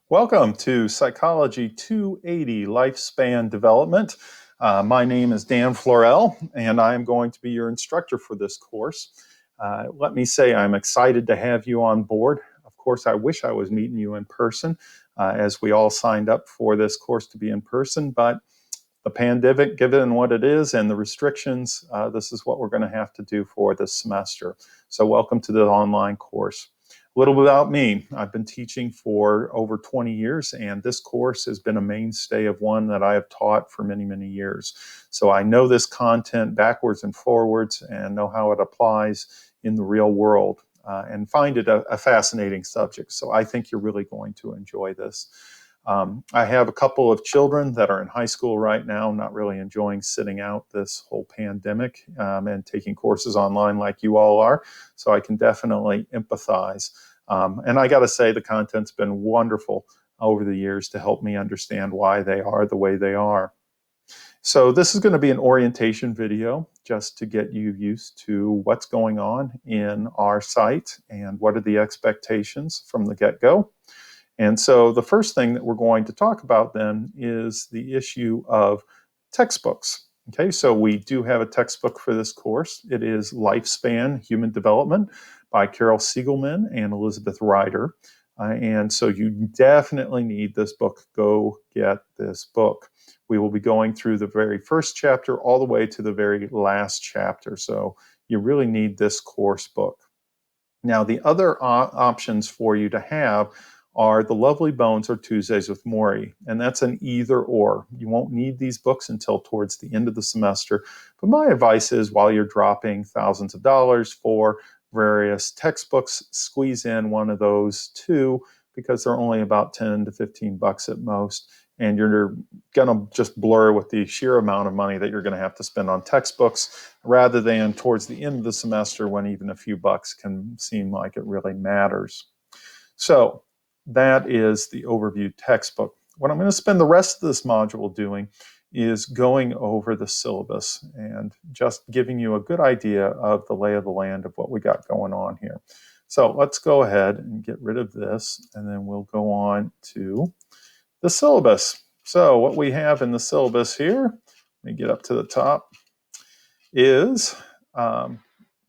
Welcome to Psychology 280 Lifespan Development. My name is Dan Florell, and I am going to be your instructor for this course. Let me say I'm excited to have you on board. Of course, I wish I was meeting you in person, as we all signed up for this course to be in person, but the pandemic, given what it is, and the restrictions, this is what we're going to have to do for this semester. So welcome to the online course. A little bit about me. I've been teaching for over 20 years, and this course has been a mainstay of one that I have taught for many, many years. So I know this content backwards and forwards and know how it applies in the real world, and find it a fascinating subject. So I think you're really going to enjoy this. I have a couple of children that are in high school right now, not really enjoying sitting out this whole pandemic and taking courses online like you all are. So I can definitely empathize. And I got to say, the content's been wonderful over the years to help me understand why they are the way they are. So this is going to be an orientation video just to get you used to what's going on in our site and what are the expectations from the get-go. And so the first thing that we're going to talk about then is the issue of textbooks. Okay, so we do have a textbook for this course. It is Lifespan Human Development by Carol Siegelman and Elizabeth Ryder. And so you definitely need this book. Go get this book. We will be going through the very first chapter all the way to the very last chapter. So you really need this course book. Now, the other options for you to have are The Lovely Bones or Tuesdays with Morrie, and that's an either or. You won't need these books until towards the end of the semester, but my advice is while you're dropping thousands of dollars for various textbooks, squeeze in one of those too, because they're only about 10 to 15 bucks at most, and you're going to just blur with the sheer amount of money that you're going to have to spend on textbooks rather than towards the end of the semester when even a few bucks can seem like it really matters. So that is the overview textbook. What I'm going to spend the rest of this module doing is going over the syllabus and just giving you a good idea of the lay of the land of what we got going on here. So let's go ahead and get rid of this, and then we'll go on to the syllabus. So what we have in the syllabus here, let me get up to the top, is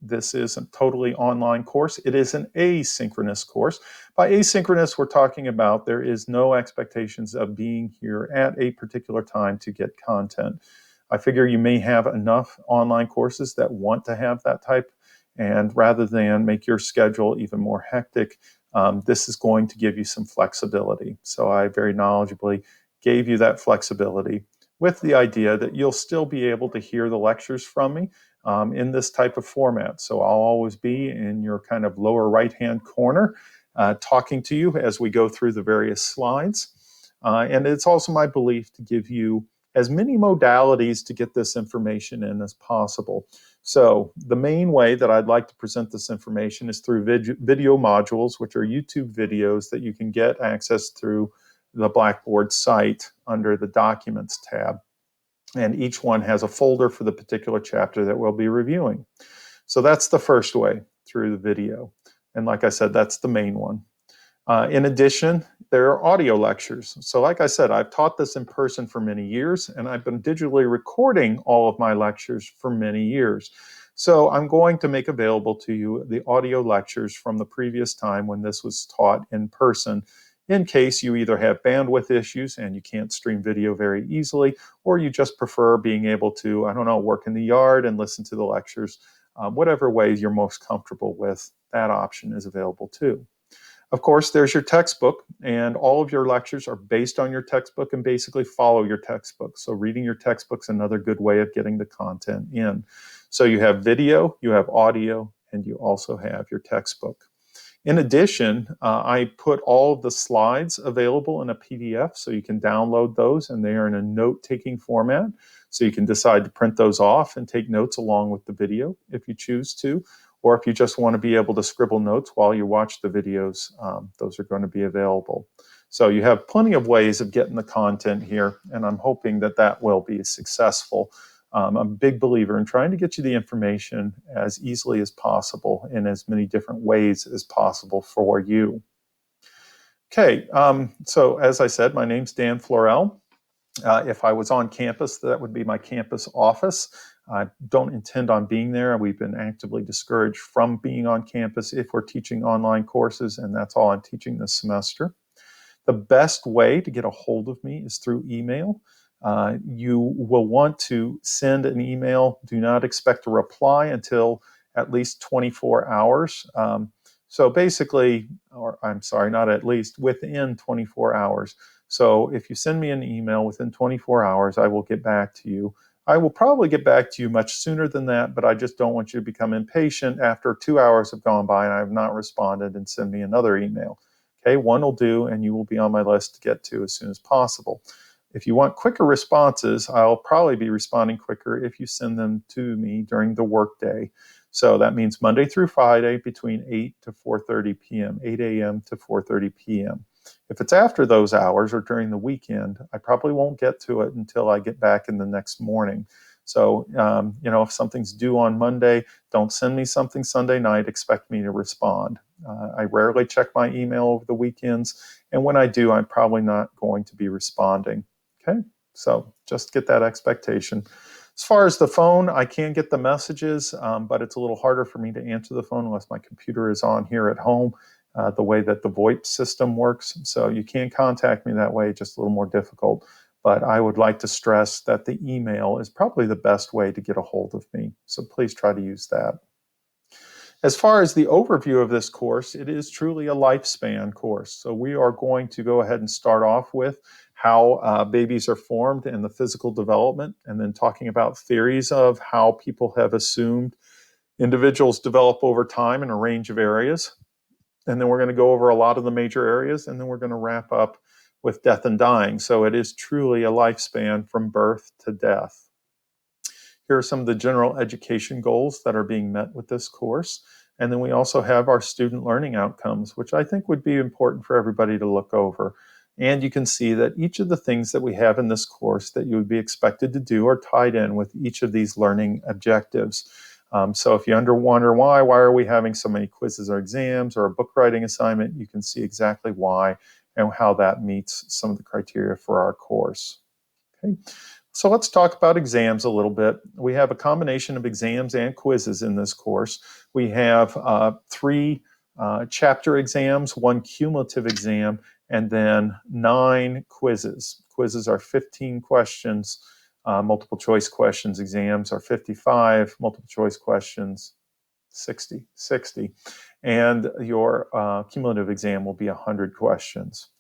this is a totally online course. It is an asynchronous course. By asynchronous, we're talking about there is no expectations of being here at a particular time to get content. I figure you may have enough online courses that want to have that type, and rather than make your schedule even more hectic, this is going to give you some flexibility. So I very knowledgeably gave you that flexibility with the idea that you'll still be able to hear the lectures from me in this type of format. So I'll always be in your kind of lower right-hand corner talking to you as we go through the various slides. And it's also my belief to give you as many modalities to get this information in as possible. So the main way that I'd like to present this information is through video modules, which are YouTube videos that you can get access through the Blackboard site under the Documents tab. And each one has a folder for the particular chapter that we'll be reviewing. So that's the first way, through the video. And like I said, that's the main one. In addition, there are audio lectures. So like I said, I've taught this in person for many years, and I've been digitally recording all of my lectures for many years. So I'm going to make available to you the audio lectures from the previous time when this was taught in person, in case you either have bandwidth issues and you can't stream video very easily, or you just prefer being able to, I don't know, work in the yard and listen to the lectures. Whatever way you're most comfortable with, that option is available too. Of course, there's your textbook, and all of your lectures are based on your textbook and basically follow your textbook. So reading your textbook's another good way of getting the content in. So you have video, you have audio, and you also have your textbook. In addition, I put all of the slides available in a PDF, so you can download those, and they are in a note-taking format. So you can decide to print those off and take notes along with the video if you choose to, or if you just want to be able to scribble notes while you watch the videos, those are going to be available. So you have plenty of ways of getting the content here, and I'm hoping that that will be successful. I'm a big believer in trying to get you the information as easily as possible in as many different ways as possible for you. Okay, so as I said, my name's Dan Florell. If I was on campus, that would be my campus office. I don't intend on being there. We've been actively discouraged from being on campus if we're teaching online courses, and that's all I'm teaching this semester. The best way to get a hold of me is through email. You will want to send an email. Do not expect a reply until at least 24 hours. So basically, or I'm sorry, not at least, within 24 hours. So if you send me an email within 24 hours, I will get back to you. I will probably get back to you much sooner than that, but I just don't want you to become impatient after 2 hours have gone by and I have not responded and send me another email. Okay, one will do, and you will be on my list to get to as soon as possible. If you want quicker responses, I'll probably be responding quicker if you send them to me during the workday. So that means Monday through Friday between 8 to 4:30 p.m., 8 a.m. to 4:30 p.m. If it's after those hours or during the weekend, I probably won't get to it until I get back in the next morning. So, if something's due on Monday, don't send me something Sunday night. Expect me to respond. I rarely check my email over the weekends, and when I do, I'm probably not going to be responding. Okay, so just get that expectation. As far as the phone, I can get the messages, but it's a little harder for me to answer the phone unless my computer is on here at home, the way that the VoIP system works. So you can contact me that way, just a little more difficult. But I would like to stress that the email is probably the best way to get a hold of me. So please try to use that. As far as the overview of this course, it is truly a lifespan course. So we are going to go ahead and start off with how babies are formed and the physical development, and then talking about theories of how people have assumed individuals develop over time in a range of areas. And then we're going to go over a lot of the major areas, and then we're going to wrap up with death and dying. So it is truly a lifespan from birth to death. Here are some of the general education goals that are being met with this course. And then we also have our student learning outcomes, which I think would be important for everybody to look over. And you can see that each of the things that we have in this course that you would be expected to do are tied in with each of these learning objectives. So if you wonder why are we having so many quizzes or exams or a book writing assignment, you can see exactly why and how that meets some of the criteria for our course. Okay. So let's talk about exams a little bit. We have a combination of exams and quizzes in this course. We have 3 chapter exams, 1 cumulative exam, and then 9 quizzes. Quizzes are 15 questions, multiple choice questions. Exams are 55, multiple choice questions, 60. And your cumulative exam will be 100 questions.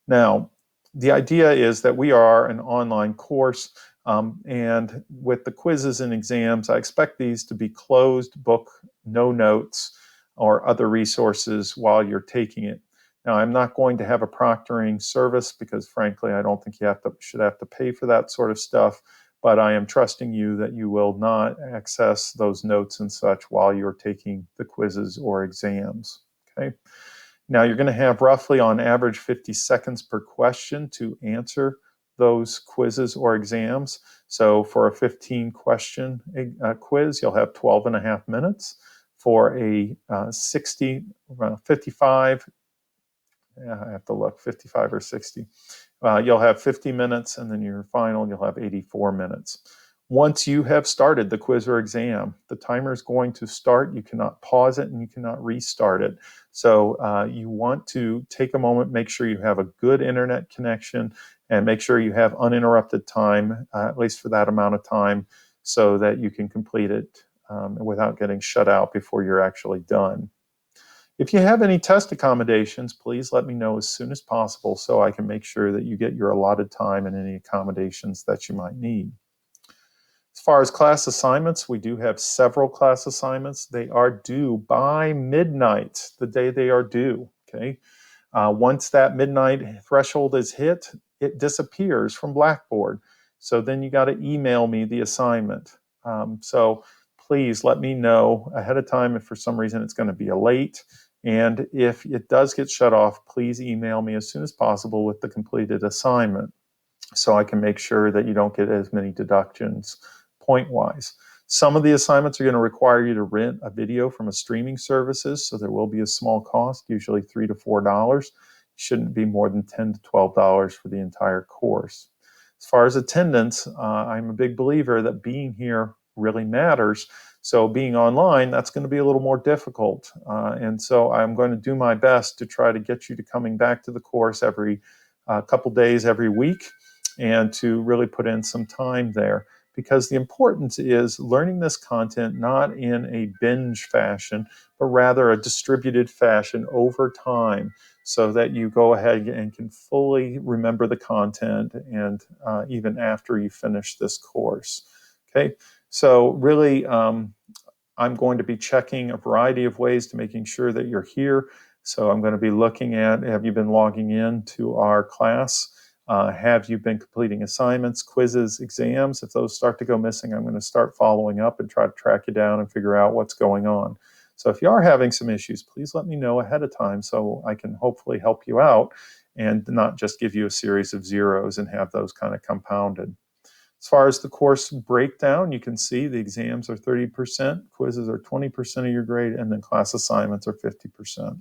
Now, the idea is that we are an online course, and with the quizzes and exams, I expect these to be closed book, no notes, or other resources while you're taking it. Now, I'm not going to have a proctoring service because, frankly, I don't think you should have to pay for that sort of stuff, but I am trusting you that you will not access those notes and such while you're taking the quizzes or exams. Okay. Now, you're going to have roughly on average 50 seconds per question to answer those quizzes or exams. So for a 15 question quiz, you'll have 12 and a half minutes. For a 55, I have to look, 55 or 60, you'll have 50 minutes, and then your final, you'll have 84 minutes. Once you have started the quiz or exam, the timer is going to start. You cannot pause it and you cannot restart it. So you want to take a moment, make sure you have a good internet connection, and make sure you have uninterrupted time, at least for that amount of time, so that you can complete it without getting shut out before you're actually done. If you have any test accommodations, please let me know as soon as possible so I can make sure that you get your allotted time and any accommodations that you might need. As far as class assignments, we do have several class assignments. They are due by midnight, the day they are due. Okay. Once that midnight threshold is hit, it disappears from Blackboard. So then you got to email me the assignment. So please let me know ahead of time if for some reason it's going to be a late. And if it does get shut off, please email me as soon as possible with the completed assignment so I can make sure that you don't get as many deductions point-wise. Some of the assignments are going to require you to rent a video from a streaming services, so there will be a small cost, usually $3 to $4. shouldn't be more than $10 to $12 for the entire course. As far as attendance, I'm a big believer that being here really matters. So being online, that's going to be a little more difficult. And so I'm going to do my best to try to get you to coming back to the course every couple days every week, and to really put in some time there. Because the importance is learning this content not in a binge fashion, but rather a distributed fashion over time, so that you go ahead and can fully remember the content, and even after you finish this course. Okay, so really, I'm going to be checking a variety of ways to making sure that you're here. So I'm going to be looking at, have you been logging in to our class? Have you been completing assignments, quizzes, exams? If those start to go missing, I'm going to start following up and try to track you down and figure out what's going on. So if you are having some issues, please let me know ahead of time so I can hopefully help you out and not just give you a series of zeros and have those kind of compounded. As far as the course breakdown, you can see the exams are 30%, quizzes are 20% of your grade, and then class assignments are 50%.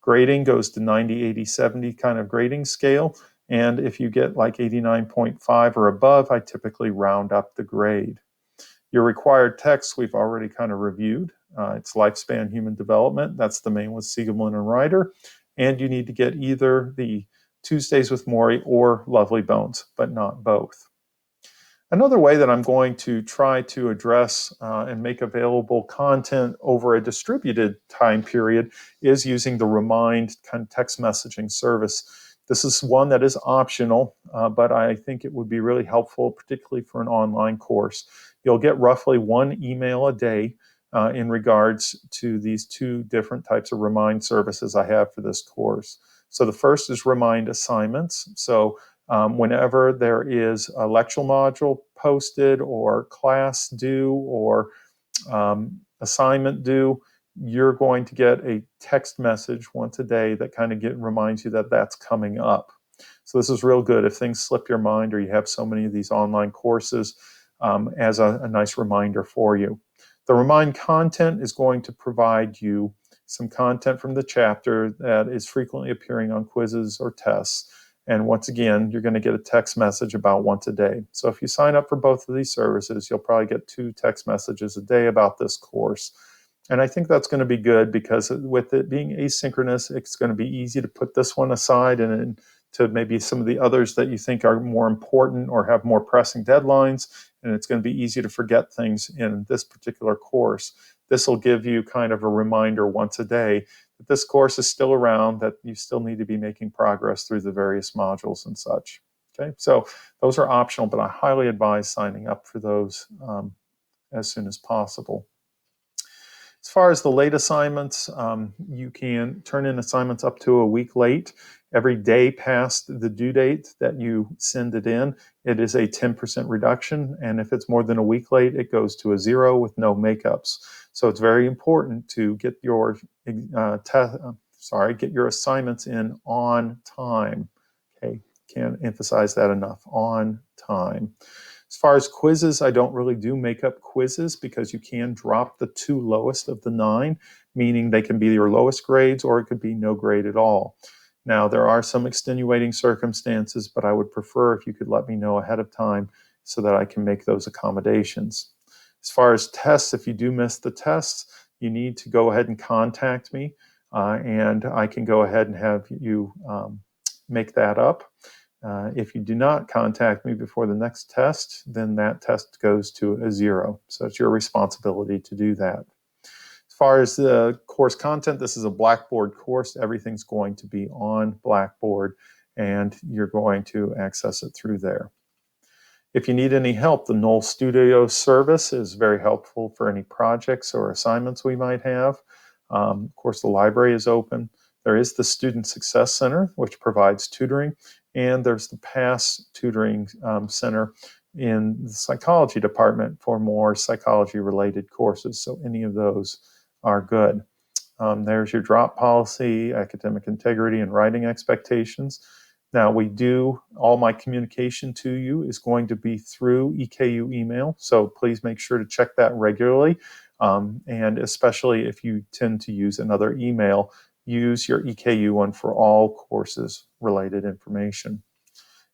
Grading goes to 90, 80, 70 kind of grading scale. And if you get like 89.5 or above, I typically round up the grade. Your required texts we've already kind of reviewed. It's Lifespan Human Development. That's the main with Siegelman and Ryder. And you need to get either the Tuesdays with Morrie or Lovely Bones, but not both. Another way that I'm going to try to address and make available content over a distributed time period is using the Remind kind of text messaging service. This is one that is optional, but I think it would be really helpful, particularly for an online course. You'll get roughly one email a day in regards to these two different types of Remind services I have for this course. So the first is Remind Assignments. So whenever there is a lecture module posted or class due or assignment due, you're going to get a text message once a day that kind of reminds you that that's coming up. So this is real good if things slip your mind or you have so many of these online courses, as a nice reminder for you. The Remind content is going to provide you some content from the chapter that is frequently appearing on quizzes or tests. And once again, you're going to get a text message about once a day. So if you sign up for both of these services, you'll probably get 2 text messages a day about this course. And I think that's going to be good because with it being asynchronous, it's going to be easy to put this one aside and to maybe some of the others that you think are more important or have more pressing deadlines. And it's going to be easy to forget things in this particular course. This will give you kind of a reminder once a day that this course is still around, that you still need to be making progress through the various modules and such. Okay, so those are optional, but I highly advise signing up for those as soon as possible. As far as the late assignments, you can turn in assignments up to a week late. Every day past the due date that you send it in, it is a 10% reduction. And if it's more than a week late, it goes to a 0 with no makeups. So it's very important to get your get your assignments in on time. Okay, can't emphasize that enough, on time. As far as quizzes, I don't really do makeup quizzes because you can drop the 2 lowest of the 9, meaning they can be your lowest grades or it could be no grade at all. Now, there are some extenuating circumstances, but I would prefer if you could let me know ahead of time so that I can make those accommodations. As far as tests, if you do miss the tests, you need to go ahead and contact me, and I can go ahead and have you make that up. If you do not contact me before the next test, then that test goes to a 0. So it's your responsibility to do that. As far as the course content, this is a Blackboard course. Everything's going to be on Blackboard, and you're going to access it through there. If you need any help, the Knoll Studio service is very helpful for any projects or assignments we might have. Of course, the library is open. There is the Student Success Center, which provides tutoring, and there's the PASS Tutoring Center in the psychology department for more psychology-related courses. So any of those are good. There's your drop policy, academic integrity, and writing expectations. Now, all my communication to you is going to be through EKU email, so please make sure to check that regularly, and especially if you tend to use another email, use your EKU one for all courses related information.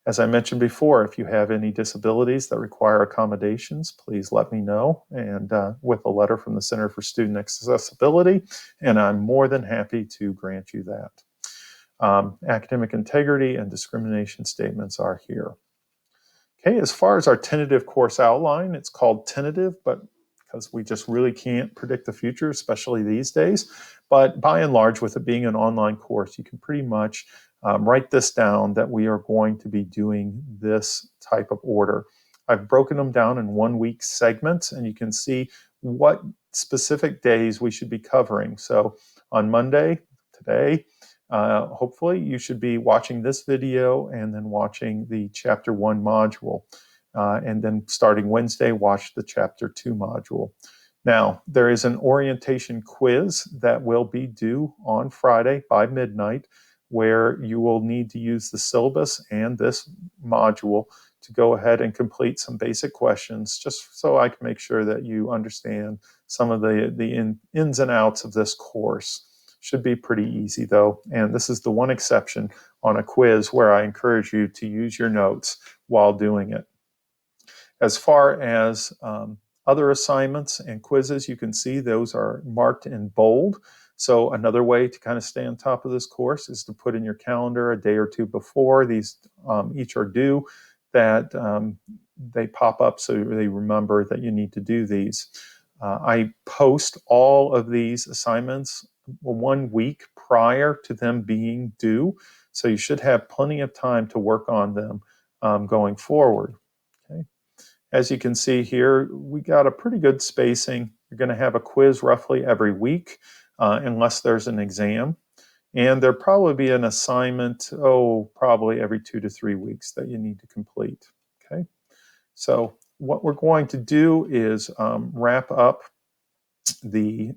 As I mentioned before, if you have any disabilities that require accommodations, please let me know, and with a letter from the Center for Student Accessibility, and I'm more than happy to grant you that. Academic integrity and discrimination statements are here. Okay, as far as our tentative course outline, it's called tentative, but because we just really can't predict the future, especially these days. But by and large, with it being an online course, you can pretty much write this down that we are going to be doing this type of order. I've broken them down in 1 week segments, and you can see what specific days we should be covering. So on Monday, today, hopefully you should be watching this video and then watching the Chapter 1 module. And then starting Wednesday, watch the Chapter 2 module. Now, there is an orientation quiz that will be due on Friday by midnight, where you will need to use the syllabus and this module to go ahead and complete some basic questions, just so I can make sure that you understand some of the ins and outs of this course. Should be pretty easy though, and this is the one exception on a quiz where I encourage you to use your notes while doing it. As far as other assignments and quizzes, you can see those are marked in bold. So another way to kind of stay on top of this course is to put in your calendar a day or two before these each are due, that they pop up so they remember that you need to do these. I post all of these assignments 1 week prior to them being due, so you should have plenty of time to work on them going forward. Okay. As you can see here, we got a pretty good spacing. You're going to have a quiz roughly every week, unless there's an exam. And there'll probably be an assignment, probably every 2 to 3 weeks that you need to complete. Okay. So what we're going to do is wrap up the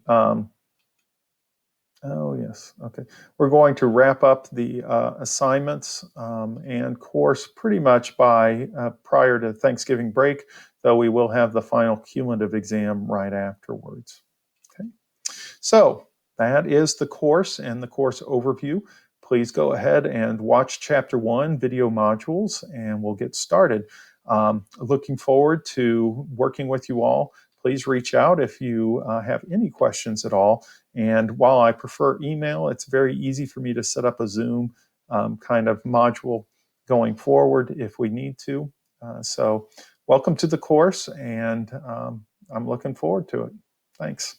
we're going to wrap up the assignments and course pretty much by prior to Thanksgiving break, though we will have the final cumulative exam right afterwards. Okay, so that is the course and the course overview. Please go ahead and watch Chapter 1 video modules, and we'll get started. Looking forward to working with you all. Please reach out if you have any questions at all. And while I prefer email, it's very easy for me to set up a Zoom kind of module going forward if we need to. So welcome to the course, and I'm looking forward to it. Thanks.